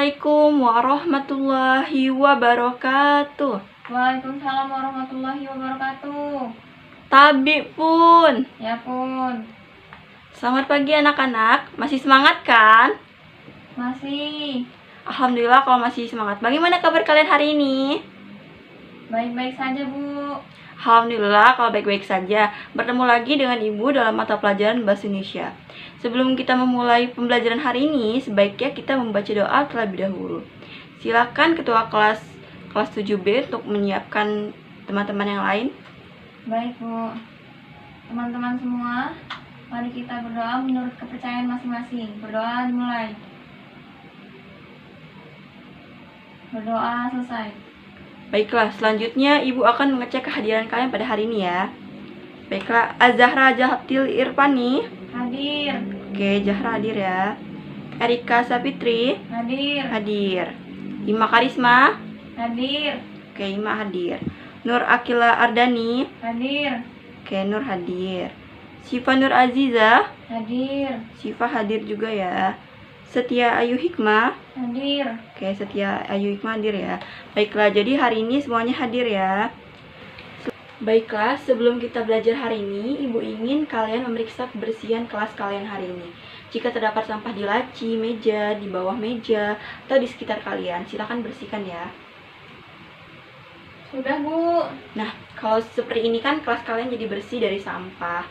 Assalamualaikum warahmatullahi wabarakatuh. Waalaikumsalam warahmatullahi wabarakatuh. Tabi pun. Ya pun. Selamat pagi anak-anak. Masih semangat kan? Masih. Alhamdulillah kalau masih semangat. Bagaimana kabar kalian hari ini? Baik-baik saja, Bu. Alhamdulillah kalau baik-baik saja. Bertemu lagi dengan Ibu dalam mata pelajaran Bahasa Indonesia. Sebelum kita memulai pembelajaran hari ini, sebaiknya kita membaca doa terlebih dahulu. Silakan ketua kelas 7B untuk menyiapkan teman-teman yang lain. Baik, Bu. Teman-teman semua, mari kita berdoa menurut kepercayaan masing-masing. Berdoa dimulai. Berdoa selesai. Baiklah, selanjutnya Ibu akan mengecek kehadiran kalian pada hari ini ya. Baiklah, Azahra Jahatil Irfani. Hadir. Oke, Zahra hadir ya. Erika Sapitri. Hadir. Hadir. Ima Karisma. Hadir. Oke, Ima hadir. Nur Akila Ardani. Hadir. Oke, Nur hadir. Syifa Nur Aziza. Hadir. Syifa hadir juga ya. Setia Ayu Hikmah. Hadir. Oke, Setia Ayu Hikmah hadir ya. Baiklah, jadi hari ini semuanya hadir ya. Baiklah, sebelum kita belajar hari ini, Ibu ingin kalian memeriksa kebersihan kelas kalian hari ini. Jika terdapat sampah di laci, meja, di bawah meja, atau di sekitar kalian, silakan bersihkan ya. Sudah, Bu. Nah, kalau seperti ini kan kelas kalian jadi bersih dari sampah.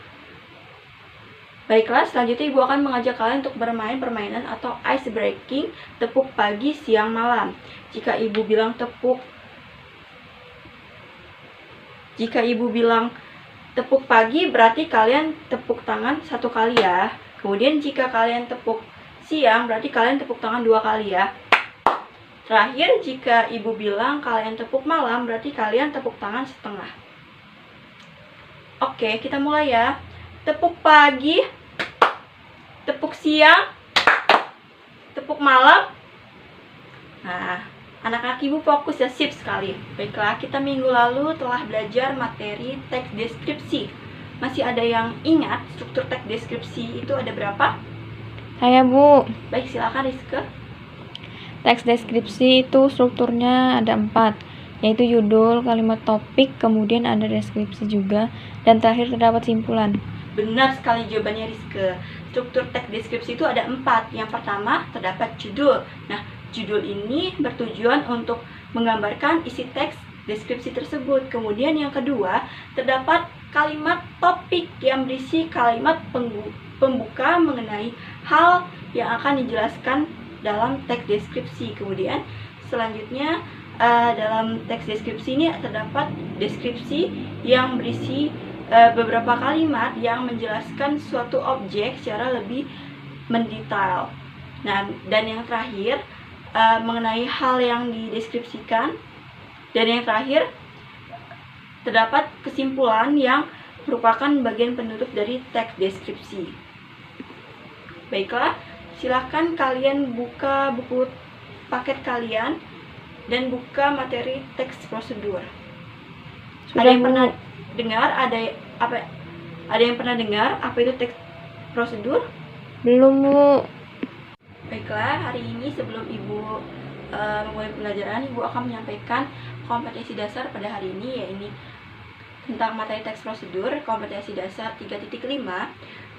Baiklah, selanjutnya Ibu akan mengajak kalian untuk bermain permainan atau ice breaking, tepuk pagi, siang, malam. Jika Ibu bilang tepuk pagi, berarti kalian tepuk tangan 1 kali ya. Kemudian jika kalian tepuk siang, berarti kalian tepuk tangan 2 kali ya. Terakhir, jika Ibu bilang kalian tepuk malam, berarti kalian tepuk tangan setengah. Oke, kita mulai ya. Tepuk pagi, tepuk siang, tepuk malam. Nah, anak-anak Ibu fokus ya, sip sekali. Baiklah, kita minggu lalu telah belajar materi teks deskripsi. Masih ada yang ingat struktur teks deskripsi itu ada berapa? Saya, Bu. Baik, silakan Rizke. Teks deskripsi itu strukturnya ada 4, yaitu judul, kalimat topik, kemudian ada deskripsi juga, dan terakhir terdapat simpulan. Benar sekali jawabannya Rizke. Struktur teks deskripsi itu ada 4. Yang pertama terdapat judul. Nah, judul ini bertujuan untuk menggambarkan isi teks deskripsi tersebut. Kemudian yang kedua terdapat kalimat topik yang berisi kalimat pembuka mengenai hal yang akan dijelaskan dalam teks deskripsi. Kemudian selanjutnya dalam teks deskripsi ini terdapat deskripsi yang berisi beberapa kalimat yang menjelaskan suatu objek secara lebih mendetail. Nah, dan yang terakhir mengenai hal yang dideskripsikan. Dan yang terakhir terdapat kesimpulan yang merupakan bagian penutup dari teks deskripsi. Baiklah, silakan kalian buka buku paket kalian dan buka materi teks prosedur. Ada yang pernah dengar ada yang pernah dengar apa itu teks prosedur? Belum, Bu. Baiklah, hari ini sebelum Ibu memulai pembelajaran, Ibu akan menyampaikan kompetensi dasar pada hari ini, yaitu tentang materi teks prosedur. Kompetensi dasar 3.5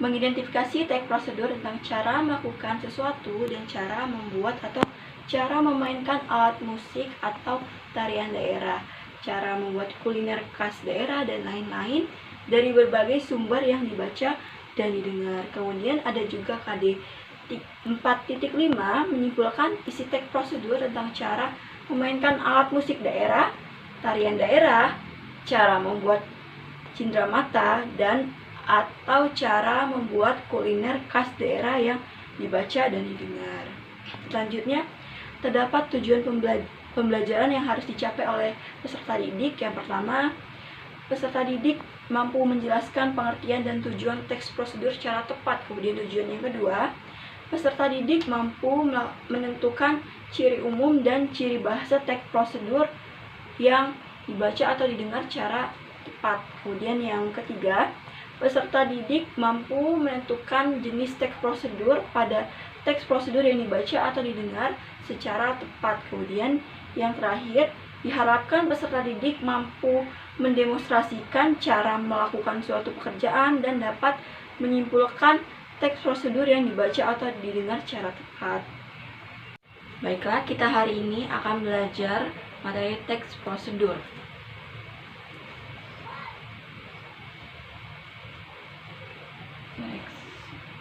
mengidentifikasi teks prosedur tentang cara melakukan sesuatu dan cara membuat atau cara memainkan alat musik atau tarian daerah, cara membuat kuliner khas daerah, dan lain-lain dari berbagai sumber yang dibaca dan didengar. Kemudian ada juga KD 4.5 menyimpulkan isi teks prosedur tentang cara memainkan alat musik daerah, tarian daerah, cara membuat cenderamata, dan atau cara membuat kuliner khas daerah yang dibaca dan didengar. Selanjutnya terdapat tujuan pembelajaran yang harus dicapai oleh peserta didik. Yang pertama, peserta didik mampu menjelaskan pengertian dan tujuan teks prosedur secara tepat. Kemudian tujuan yang kedua, peserta didik mampu menentukan ciri umum dan ciri bahasa teks prosedur yang dibaca atau didengar secara tepat. Kemudian yang ketiga, peserta didik mampu menentukan jenis teks prosedur pada teks prosedur yang dibaca atau didengar secara tepat. Kemudian yang terakhir, diharapkan peserta didik mampu mendemonstrasikan cara melakukan suatu pekerjaan dan dapat menyimpulkan teks prosedur yang dibaca atau didengar secara tepat. Baiklah, kita hari ini akan belajar materi teks prosedur. Teks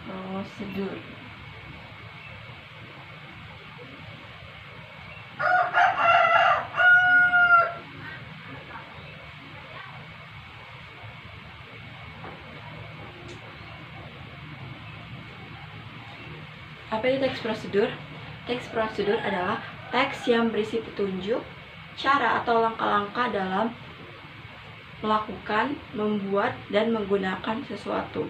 prosedur. Apa itu teks prosedur? Teks prosedur adalah teks yang berisi petunjuk, cara atau langkah-langkah dalam melakukan, membuat, dan menggunakan sesuatu.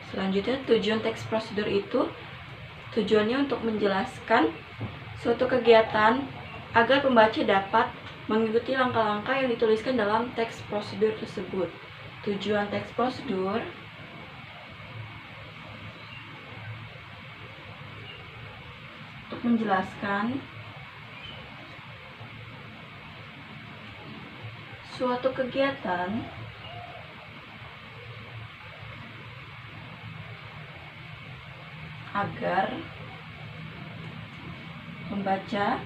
Selanjutnya, tujuan teks prosedur itu tujuannya untuk menjelaskan suatu kegiatan agar pembaca dapat mengikuti langkah-langkah yang dituliskan dalam teks prosedur tersebut. Tujuan teks prosedur untuk menjelaskan suatu kegiatan agar membaca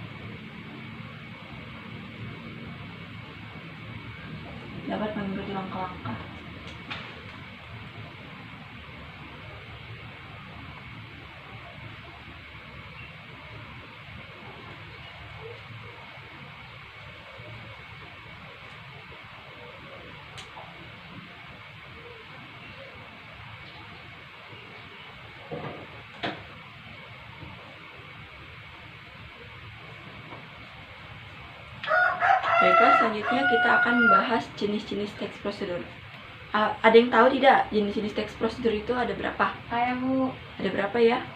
dapat mengikuti langkah-langkah. Baiklah, selanjutnya kita akan membahas jenis-jenis teks prosedur. Ada yang tahu tidak jenis-jenis teks prosedur itu ada berapa? Saya Bu, Ada berapa ya?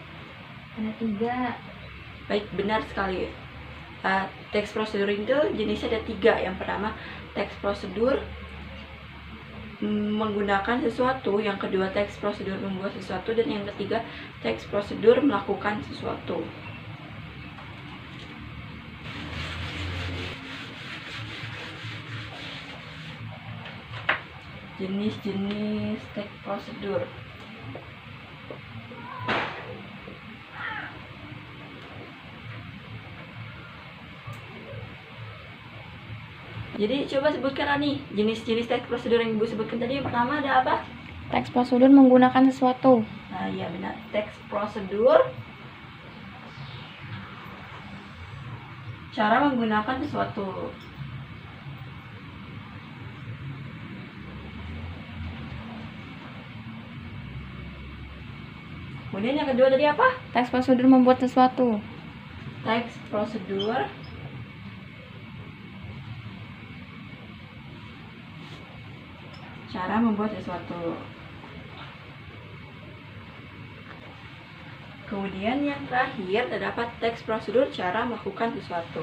ada 3. Baik, benar sekali. Teks prosedur itu jenisnya ada 3. Yang pertama, teks prosedur menggunakan sesuatu. Yang kedua, teks prosedur membuat sesuatu. Dan yang ketiga, teks prosedur melakukan sesuatu. Jenis-jenis teks prosedur. Jadi coba sebutkan nih jenis-jenis teks prosedur yang Ibu sebutkan tadi. Yang pertama ada apa? Teks prosedur menggunakan sesuatu. Nah, iya benar. Teks prosedur cara menggunakan sesuatu. Kemudian yang kedua tadi apa? Teks prosedur membuat sesuatu. Teks prosedur cara membuat sesuatu. Kemudian yang terakhir terdapat teks prosedur cara melakukan sesuatu.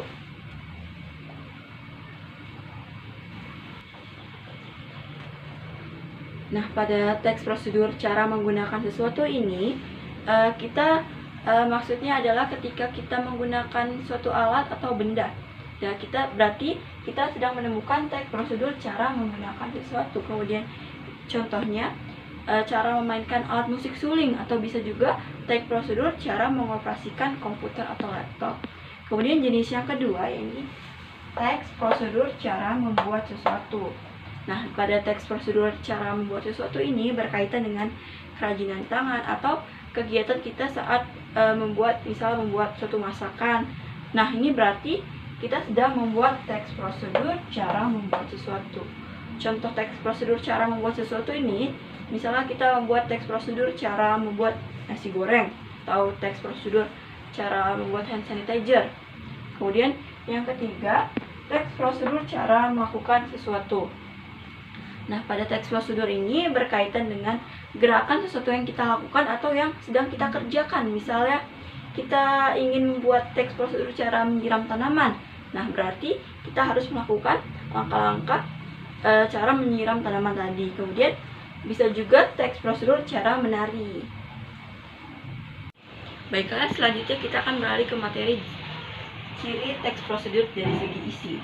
Nah, pada teks prosedur cara menggunakan sesuatu ini, maksudnya adalah ketika kita menggunakan suatu alat atau benda. Ya, berarti kita sedang menemukan teks prosedur cara menggunakan sesuatu. Kemudian contohnya cara memainkan alat musik suling, atau bisa juga teks prosedur cara mengoperasikan komputer atau laptop. Kemudian jenis yang kedua, yaitu teks prosedur cara membuat sesuatu. Nah, pada teks prosedur cara membuat sesuatu ini berkaitan dengan kerajinan tangan atau kegiatan kita saat membuat suatu masakan. Nah, ini berarti kita sedang membuat teks prosedur cara membuat sesuatu. Contoh teks prosedur cara membuat sesuatu ini, misalnya kita membuat teks prosedur cara membuat nasi goreng, atau teks prosedur cara membuat hand sanitizer. Kemudian yang ketiga, teks prosedur cara melakukan sesuatu. Nah, pada teks prosedur ini berkaitan dengan gerakan sesuatu yang kita lakukan atau yang sedang kita kerjakan. Misalnya, kita ingin membuat teks prosedur cara menyiram tanaman. Nah, berarti kita harus melakukan langkah-langkah cara menyiram tanaman tadi. Kemudian, bisa juga teks prosedur cara menari. Baiklah, selanjutnya kita akan beralih ke materi ciri teks prosedur dari segi isi.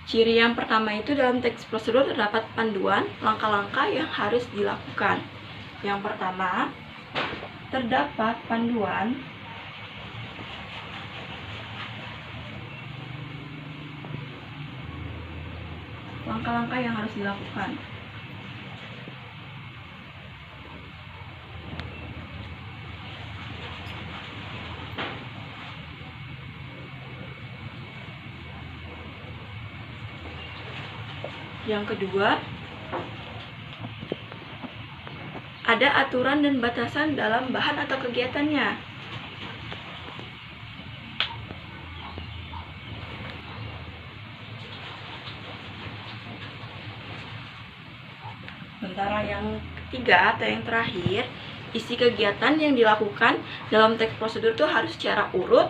Ciri yang pertama itu dalam teks prosedur terdapat panduan langkah-langkah yang harus dilakukan. Yang pertama, terdapat panduan langkah-langkah yang harus dilakukan. Yang kedua, ada aturan dan batasan dalam bahan atau kegiatannya. Sementara yang ketiga atau yang terakhir, isi kegiatan yang dilakukan dalam teks prosedur itu harus secara urut.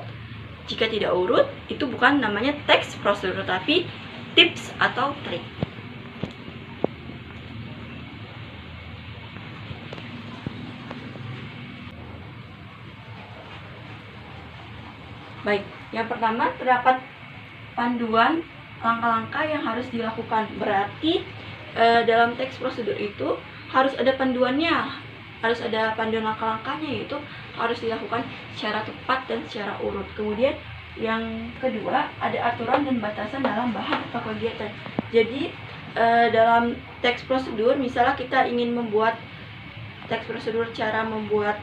Jika tidak urut, itu bukan namanya teks prosedur, tapi tips atau trik. Baik, yang pertama terdapat panduan langkah-langkah yang harus dilakukan. Berarti dalam teks prosedur itu harus ada panduannya, harus ada panduan langkah-langkahnya, yaitu harus dilakukan secara tepat dan secara urut. Kemudian yang kedua, ada aturan dan batasan dalam bahan atau kegiatan. Jadi dalam teks prosedur, misalnya kita ingin membuat teks prosedur cara membuat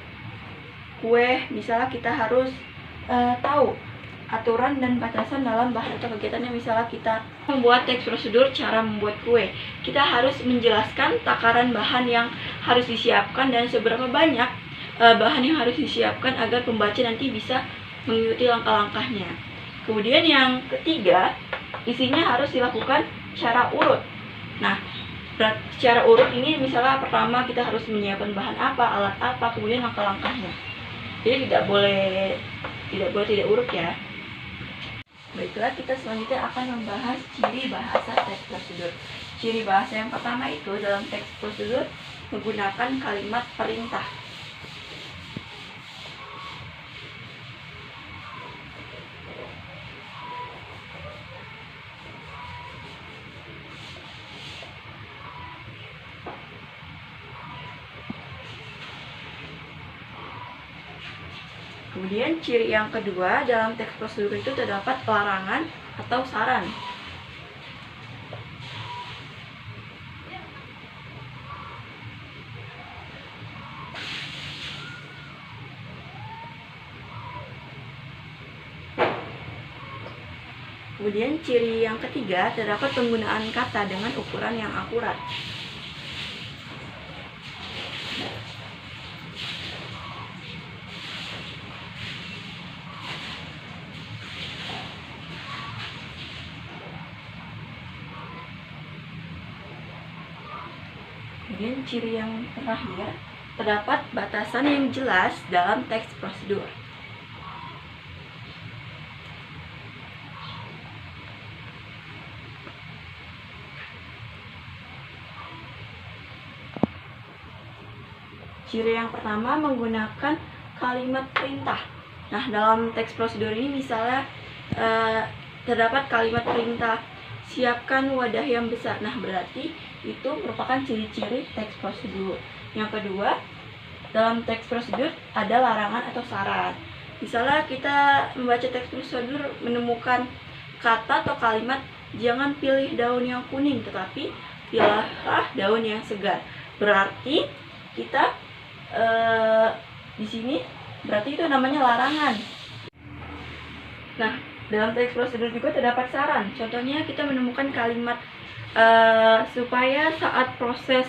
kue, misalnya kita harus tahu aturan dan batasan dalam bahan atau kegiatannya. Misalnya kita membuat teks prosedur cara membuat kue, kita harus menjelaskan takaran bahan yang harus disiapkan dan seberapa banyak bahan yang harus disiapkan agar pembaca nanti bisa mengikuti langkah-langkahnya. Kemudian yang ketiga, isinya harus dilakukan secara urut. Nah, secara urut ini misalnya pertama kita harus menyiapkan bahan apa, alat apa, kemudian langkah-langkahnya. Jadi tidak boleh tidak urut ya. Baiklah, kita selanjutnya akan membahas ciri bahasa teks prosedur. Ciri bahasa yang pertama itu dalam teks prosedur menggunakan kalimat perintah. Kemudian ciri yang kedua dalam teks prosedur itu terdapat larangan atau saran. Kemudian ciri yang ketiga terdapat penggunaan kata dengan ukuran yang akurat. Kemudian ciri yang terakhir, terdapat batasan yang jelas dalam teks prosedur. Ciri yang pertama menggunakan kalimat perintah. Nah, dalam teks prosedur ini misalnya terdapat kalimat perintah, siapkan wadah yang besar. Nah, berarti itu merupakan ciri-ciri teks prosedur. Yang kedua, dalam teks prosedur ada larangan atau syarat. Misalnya kita membaca teks prosedur menemukan kata atau kalimat, jangan pilih daun yang kuning, tetapi pilihlah daun yang segar. Berarti kita di sini berarti itu namanya larangan. Nah, dalam teks prosedur juga terdapat saran. Contohnya kita menemukan kalimat supaya saat proses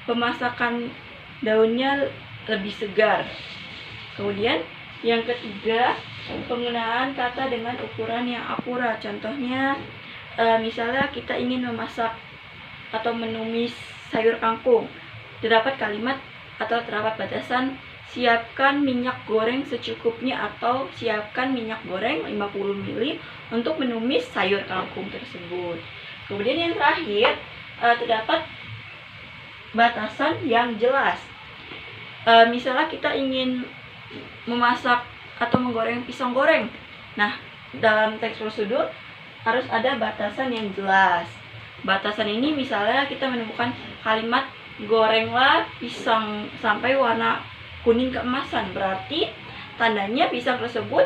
pemasakan daunnya lebih segar. Kemudian yang ketiga, penggunaan kata dengan ukuran yang akurat. Contohnya, misalnya kita ingin memasak atau menumis sayur kangkung. Terdapat kalimat atau terdapat batasan, siapkan minyak goreng secukupnya atau siapkan minyak goreng 50 ml untuk menumis sayur kangkung tersebut. Kemudian yang terakhir, terdapat batasan yang jelas. Misalnya kita ingin memasak atau menggoreng pisang goreng. Nah, dalam teks prosedur harus ada batasan yang jelas. Batasan ini misalnya kita menemukan kalimat gorenglah pisang sampai warna kuning keemasan. Berarti tandanya pisang tersebut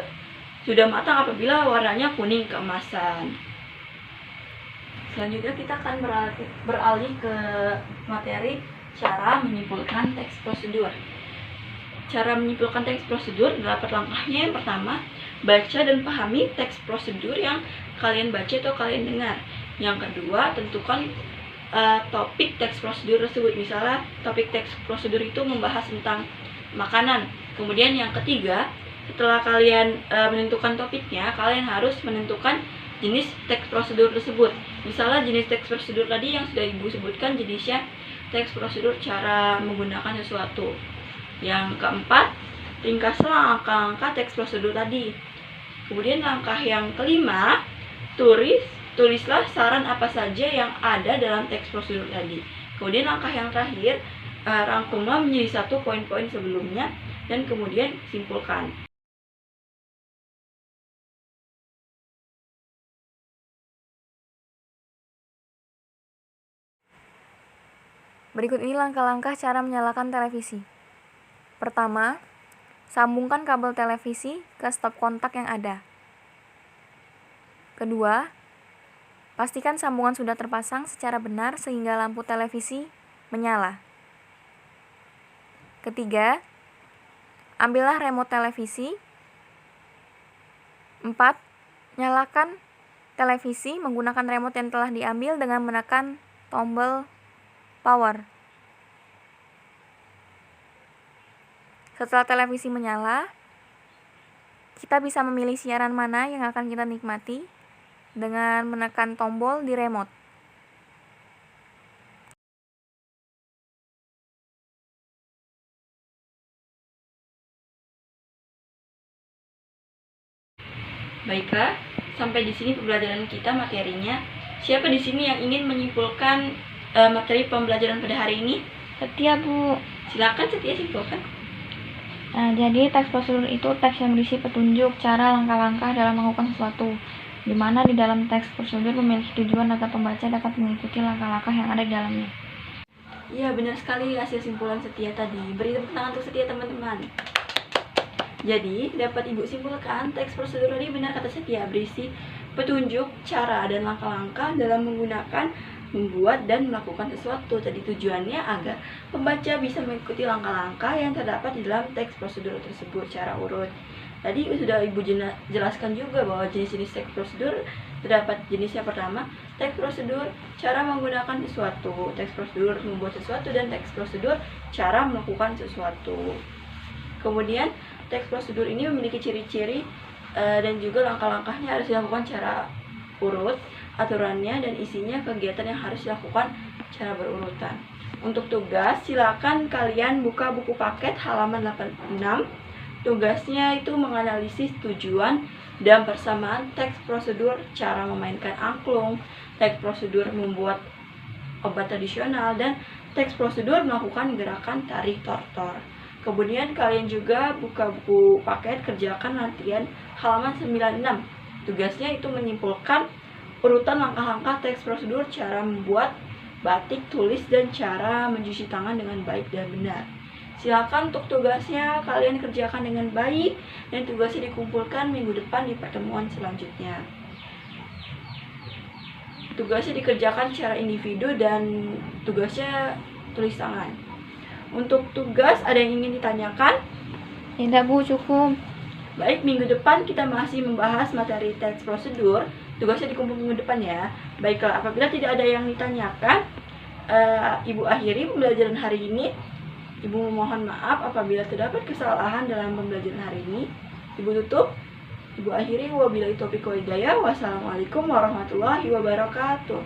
sudah matang apabila warnanya kuning keemasan. Selanjutnya kita akan beralih ke materi cara menyimpulkan teks prosedur. Cara menyimpulkan teks prosedur terdapat langkahnya. Yang pertama, baca dan pahami teks prosedur yang kalian baca atau kalian dengar. Yang kedua, tentukan topik teks prosedur tersebut. Misalnya, topik teks prosedur itu membahas tentang makanan. Kemudian yang ketiga, setelah kalian menentukan topiknya, kalian harus menentukan jenis teks prosedur tersebut. Misalnya jenis teks prosedur tadi yang sudah Ibu sebutkan jenisnya teks prosedur cara menggunakan sesuatu. Yang keempat, ringkaslah langkah-langkah teks prosedur tadi. Kemudian langkah yang kelima, tulislah saran apa saja yang ada dalam teks prosedur tadi. Kemudian langkah yang terakhir, rangkumlah menjadi satu poin-poin sebelumnya dan kemudian simpulkan. Berikut ini langkah-langkah cara menyalakan televisi. Pertama, sambungkan kabel televisi ke stop kontak yang ada. Kedua, pastikan sambungan sudah terpasang secara benar sehingga lampu televisi menyala. Ketiga, ambillah remote televisi. 4. Nyalakan televisi menggunakan remote yang telah diambil dengan menekan tombol power. Setelah televisi menyala, kita bisa memilih siaran mana yang akan kita nikmati dengan menekan tombol di remote. Baiklah, sampai di sini pembelajaran kita materinya. Siapa di sini yang ingin menyimpulkan materi pembelajaran pada hari ini? Setia, Bu. Silakan Setia simpulkan. Nah, jadi teks prosedur itu teks yang berisi petunjuk cara langkah-langkah dalam melakukan sesuatu, di mana di dalam teks prosedur memiliki tujuan agar pembaca dapat mengikuti langkah-langkah yang ada di dalamnya. Iya, benar sekali hasil simpulan Setia tadi. Beri tepuk tangan untuk Setia, teman-teman. Jadi, dapat Ibu simpulkan teks prosedur tadi benar kata Setia, berisi petunjuk cara dan langkah-langkah dalam menggunakan, membuat, dan melakukan sesuatu. Tadi tujuannya agar pembaca bisa mengikuti langkah-langkah yang terdapat di dalam teks prosedur tersebut secara urut. Tadi sudah Ibu jelaskan juga bahwa jenis-jenis teks prosedur terdapat jenisnya pertama, teks prosedur cara menggunakan sesuatu, teks prosedur membuat sesuatu, dan teks prosedur cara melakukan sesuatu. Kemudian, teks prosedur ini memiliki ciri-ciri dan juga langkah-langkahnya harus dilakukan secara urut, aturannya dan isinya kegiatan yang harus dilakukan secara berurutan. Untuk tugas, silakan kalian buka buku paket halaman 86. Tugasnya itu menganalisis tujuan dan persamaan teks prosedur cara memainkan angklung, teks prosedur membuat obat tradisional, dan teks prosedur melakukan gerakan tarik tortor. Kemudian kalian juga buka buku paket, kerjakan latihan halaman 96. Tugasnya itu menyimpulkan urutan langkah-langkah teks prosedur cara membuat batik tulis dan cara mencuci tangan dengan baik dan benar. Silakan untuk tugasnya kalian kerjakan dengan baik dan tugasnya dikumpulkan minggu depan di pertemuan selanjutnya. Tugasnya dikerjakan secara individu dan tugasnya tulis tangan. Untuk tugas ada yang ingin ditanyakan? Tidak Bu, cukup. Baik, minggu depan kita masih membahas materi teks prosedur. Tugasnya dikumpul minggu depan ya. Baiklah, apabila tidak ada yang ditanyakan, Ibu akhiri pembelajaran hari ini. Ibu mohon maaf apabila terdapat kesalahan dalam pembelajaran hari ini. Ibu tutup. Ibu akhiri, wabillahi taufiq wal hidayah. Wassalamualaikum warahmatullahi wabarakatuh.